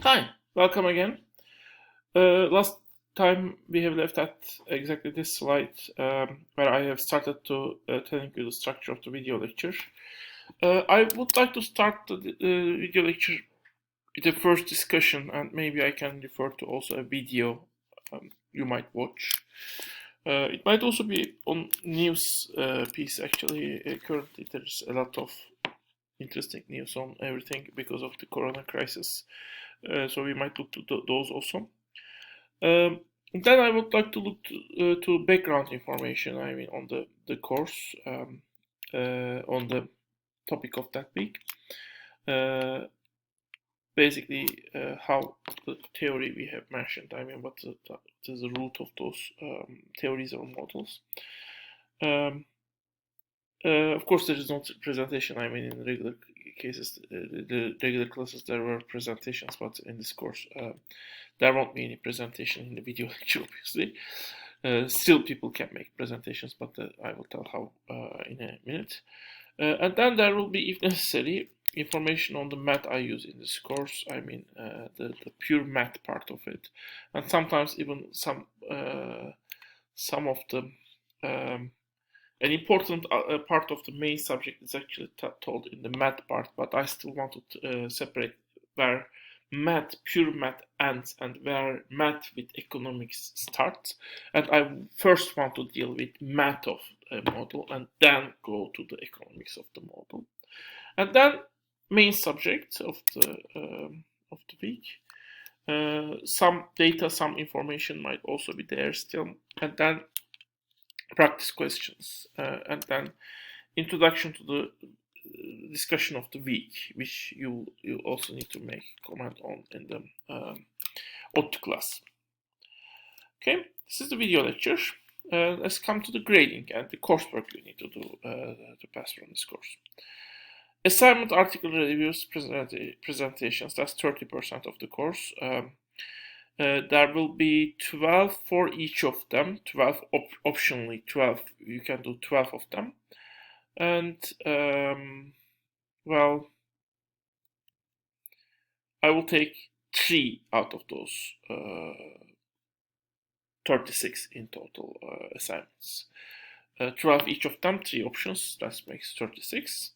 Hi, welcome again. Last time we have left at exactly this slide where I have started to telling you the structure of the video lecture. I would like to start the video lecture with a first discussion, and maybe I can refer to also a video you might watch. It might also be on news piece actually. Currently, there's a lot of interesting news on everything because of the corona crisis. So we might look to those also. Um, then I would like to look to background information. I mean, on the course, on the topic of that week. Uh, Basically, how the theory we have mentioned. I mean, what is the root of those theories or models. Um, of course, there is no presentation. I mean, in regular cases, the regular classes, there were presentations, but in this course, there won't be any presentation in the video lecture, obviously. Still, people can make presentations, but I will tell how in a minute. And then there will be, if necessary, information on the math I use in this course. I mean, the pure math part of it, and sometimes even some of the an important part of the main subject is actually told in the math part, but I still want to separate where math, pure math ends and where math with economics starts. And I first want to deal with math of a model and then go to the economics of the model. And then main subject of the week. Some data, some information might also be there still, and then practice questions, and then introduction to the discussion of the week, which you also need to make comment on in the OT class. Okay, this is the video lecture. Let's come to the grading and the coursework you need to do to pass from this course. Assignment, article reviews, presentations, that's 30% of the course. There will be 12 for each of them, 12 optionally 12, you can do 12 of them. And well, I will take 3 out of those 36 in total assignments. 12 each of them, 3 options, that makes 36.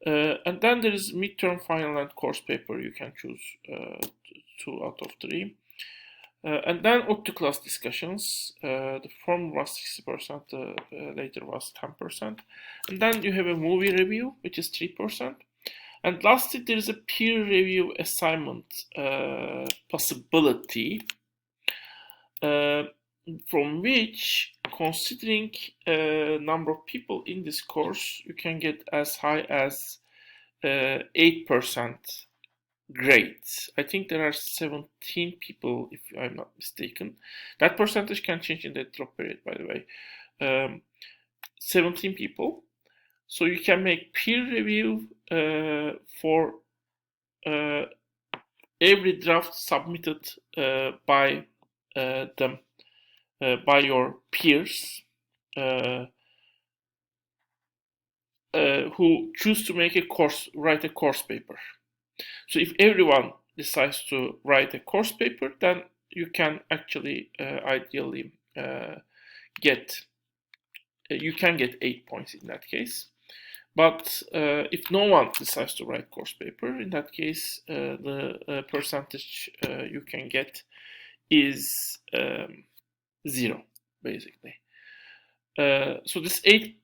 And then there is midterm, final, and course paper. You can choose 2 out of 3. And then OT class discussions. The form was 60%, later was 10%. And then you have a movie review, which is 3%. And lastly, there is a peer review assignment possibility, from which, considering number of people in this course, you can get as high as 8% grades. I think there are 17 people, if I'm not mistaken. That percentage can change in the drop period, by the way. 17 people. So you can make peer review for every draft submitted by by your peers who choose to make a course, write a course paper. So if everyone decides to write a course paper, then you can actually ideally get you can get 8 points in that case. But if no one decides to write course paper, in that case, the percentage you can get is 0, basically. So this 8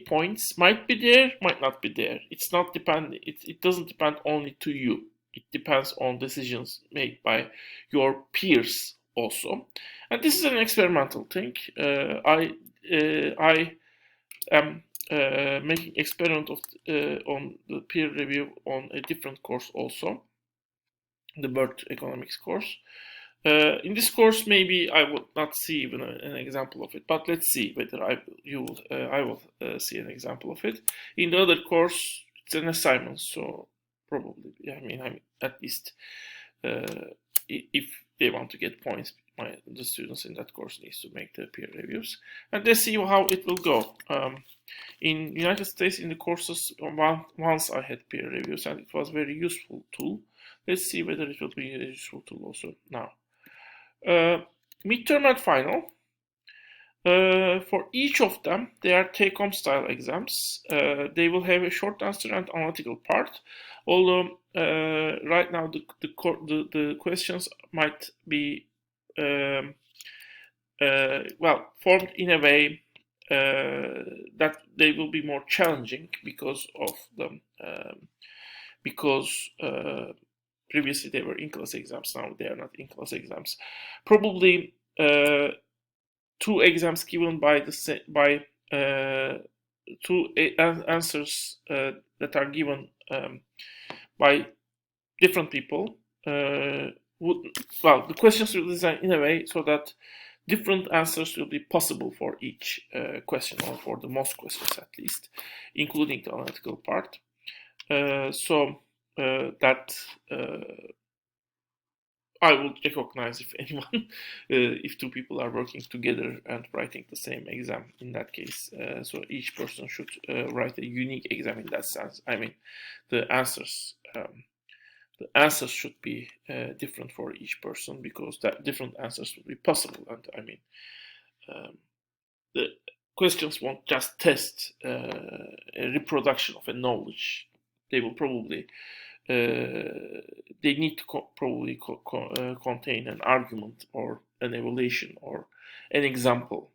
points might be there, might not be there. It's not depend. It doesn't depend only to you. It depends on decisions made by your peers also. And this is an experimental thing. I am making experiment on the peer review on a different course also, the Bird Economics course. In this course, maybe I would not see even an example of it, but let's see whether I will see an example of it. In the other course, it's an assignment, so probably, yeah, I mean at least if they want to get points, the students in that course needs to make the peer reviews, and let's see how it will go. In United States, in the courses, once I had peer reviews, and it was very useful tool. Let's see whether it will be a useful tool also now. Midterm and final. For each of them, they are take-home style exams. They will have a short answer and analytical part. Although right now the questions might be formed in a way that they will be more challenging because of the previously they were in-class exams. Now they are not in-class exams. Probably 2 exams given by two answers that are given by different people the questions will be designed in a way so that different answers will be possible for each question, or for the most questions at least, including the analytical part. I would recognize if anyone, if 2 people are working together and writing the same exam in that case. So each person should write a unique exam in that sense. I mean, the answers should be different for each person, because that different answers will be possible. And I mean, the questions won't just test a reproduction of a knowledge. They will probably they need to probably contain an argument or an evaluation or an example,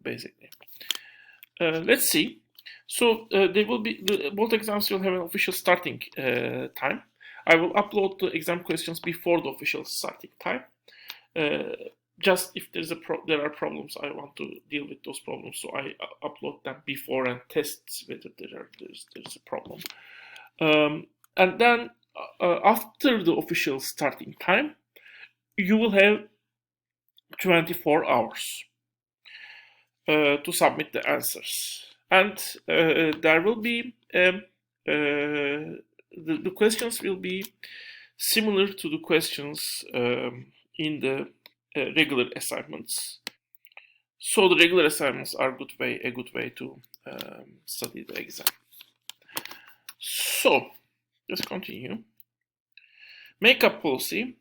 basically. Let's see. So they will be both exams will have an official starting time. I will upload the exam questions before the official starting time. Just if there are problems, I want to deal with those problems, so I upload them before and test whether there's a problem. And then after the official starting time, you will have 24 hours to submit the answers, and there will be the questions will be similar to the questions in the regular assignments. So the regular assignments are a good way to study the exam. So let's continue. Makeup policy.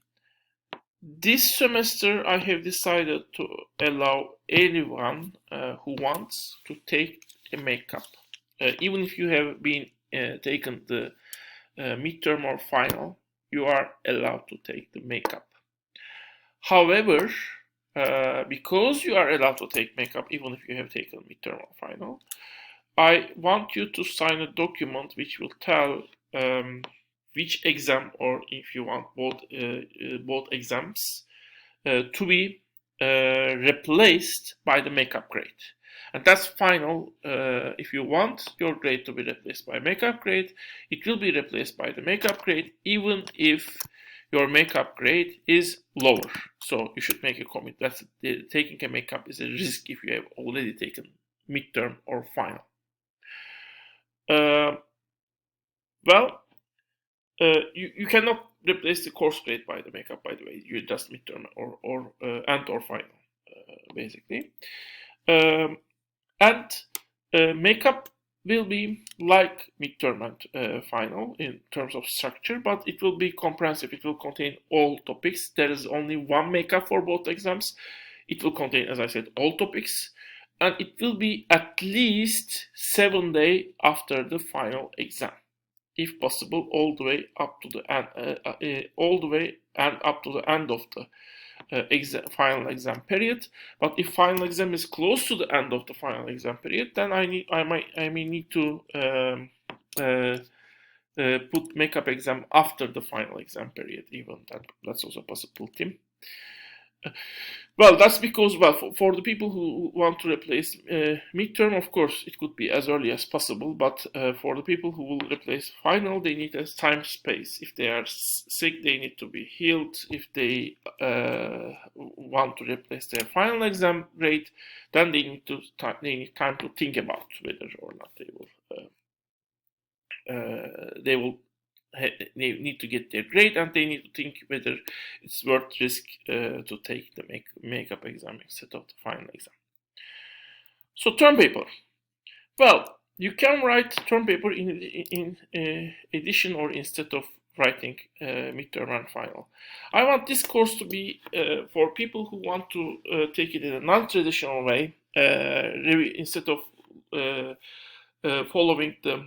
This semester I have decided to allow anyone who wants to take a makeup, even if you have been taken the midterm or final, you are allowed to take the makeup. However, because you are allowed to take makeup even if you have taken midterm or final, I want you to sign a document which will tell which exam, or if you want both exams, to be replaced by the makeup grade. And that's final. If you want your grade to be replaced by makeup grade, it will be replaced by the makeup grade, even if your makeup grade is lower. So you should make a comment that taking a makeup is a risk if you have already taken midterm or final. You cannot replace the course grade by the makeup, by the way. You just midterm or final, basically. Makeup will be like midterm and final in terms of structure, but it will be comprehensive. It will contain all topics. There is only one makeup for both exams. It will contain, as I said, all topics, and it will be at least 7 days after the final exam, if possible, all the way up to the end, up to the end of the final exam period. But if final exam is close to the end of the final exam period, then I may need to put makeup exam after the final exam period. Even that's also a possibility. Well, that's because, for the people who want to replace midterm, of course, it could be as early as possible. But for the people who will replace final, they need a time space. If they are sick, they need to be healed. If they want to replace their final exam grade, then they need time to think about whether or not they will they need to get their grade, and they need to think whether it's worth risk to take the makeup exam instead of the final exam. So term paper. Well, you can write term paper in addition or instead of writing midterm and final. I want this course to be for people who want to take it in a non-traditional way, instead of following the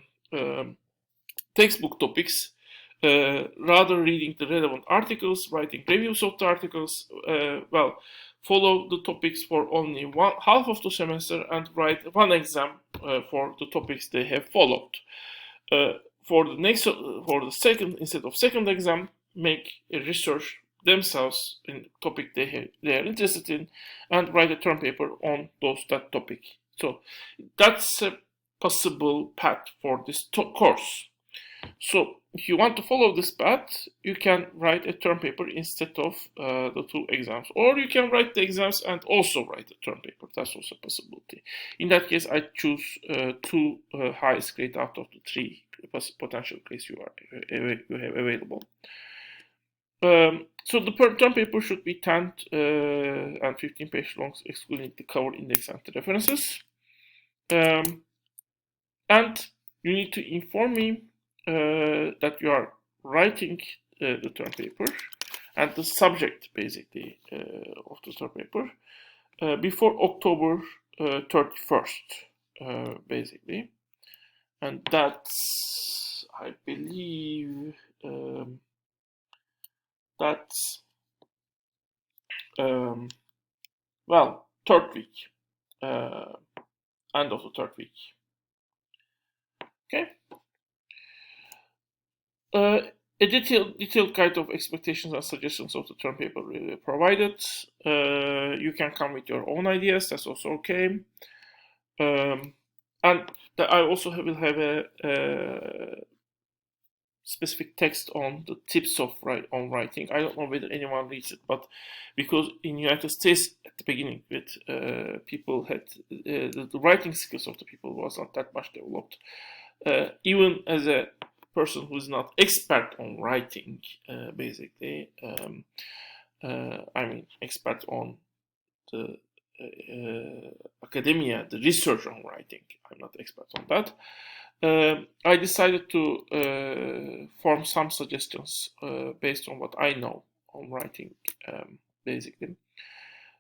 textbook topics, rather reading the relevant articles, writing reviews of the articles. Well, follow the topics for only half of the semester and write one exam for the topics they have followed. For the second, instead of second exam, make a research themselves in topic they are interested in, and write a term paper on that topic. So that's a possible path for this course. So if you want to follow this path, you can write a term paper instead of the two exams, or you can write the exams and also write a term paper. That's also a possibility. In that case, I choose two highest grade out of the three potential grades you have available. So the term paper should be 10 and 15 page long, excluding the cover, index, and the references. And you need to inform me that you are writing the term paper and the subject, basically, of the term paper before October 31st, basically. And that's, I believe, that's, well, third week, end of the third week. Okay. A detailed guide of expectations and suggestions of the term paper will be provided. You can come with your own ideas. That's also okay. And I also will have a specific text on the tips of on writing. I don't know whether anyone reads it, but because in United States at the beginning, with people had the writing skills of the people was not that much developed. Even as a person who is not expert on writing, basically, I mean expert on the academia, the research on writing. I'm not expert on that. I decided to form some suggestions based on what I know on writing, basically.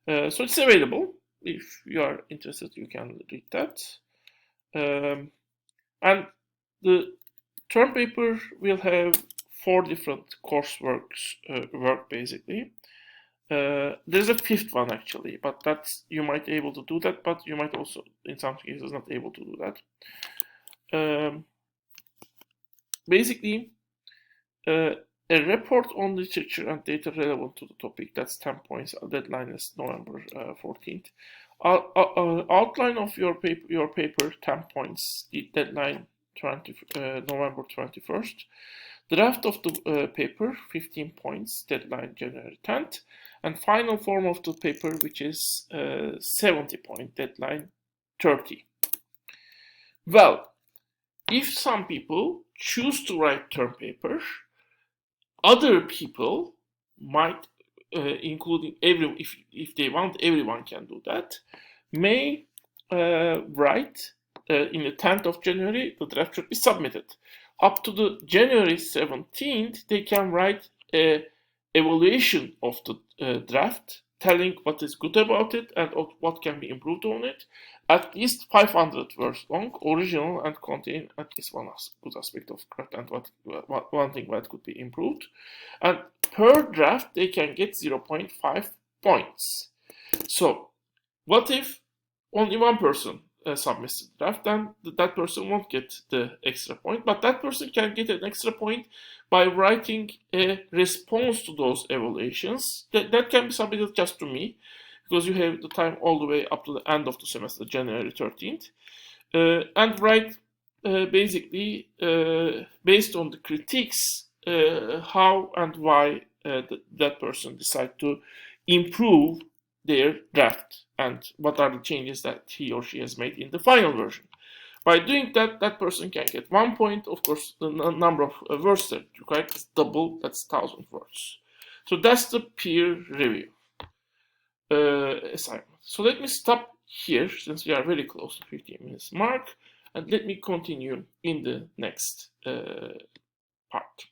So it's available. If you are interested, you can read that. And the term paper will have 4 different courseworks, basically. There's a 5th one actually, but that's, you might be able to do that, but you might also, in some cases, not able to do that. Basically, a report on literature and data relevant to the topic, that's 10 points. Deadline is November 14th. Outline of your paper 10 points. Deadline November 21st. Draft of the paper 15 points. Deadline January 10th. And final form of the paper, which is 70 point. Deadline 30. Well, if some people choose to write term paper, other people might, including if they want, everyone can do that, may write in the 10th of January, the draft should be submitted. Up to the January 17th, they can write an evaluation of the draft, telling what is good about it and what can be improved on it. At least 500 words long, original, and contain at least one good aspect of craft and one thing that could be improved. And per draft, they can get 0.5 points. So, what if only one person submits the draft? Then that person won't get the extra point, but that person can get an extra point by writing a response to those evaluations. That can be submitted just to me, because you have the time all the way up to the end of the semester, January 13th, and write basically based on the critiques how and why that person decide to improve their draft and what are the changes that he or she has made in the final version. By doing that, that person can get 1 point. Of course, the number of words that required is double, that's 1000 words. So that's the peer review assignment. So let me stop here since we are very close to 15 minutes mark, and let me continue in the next part.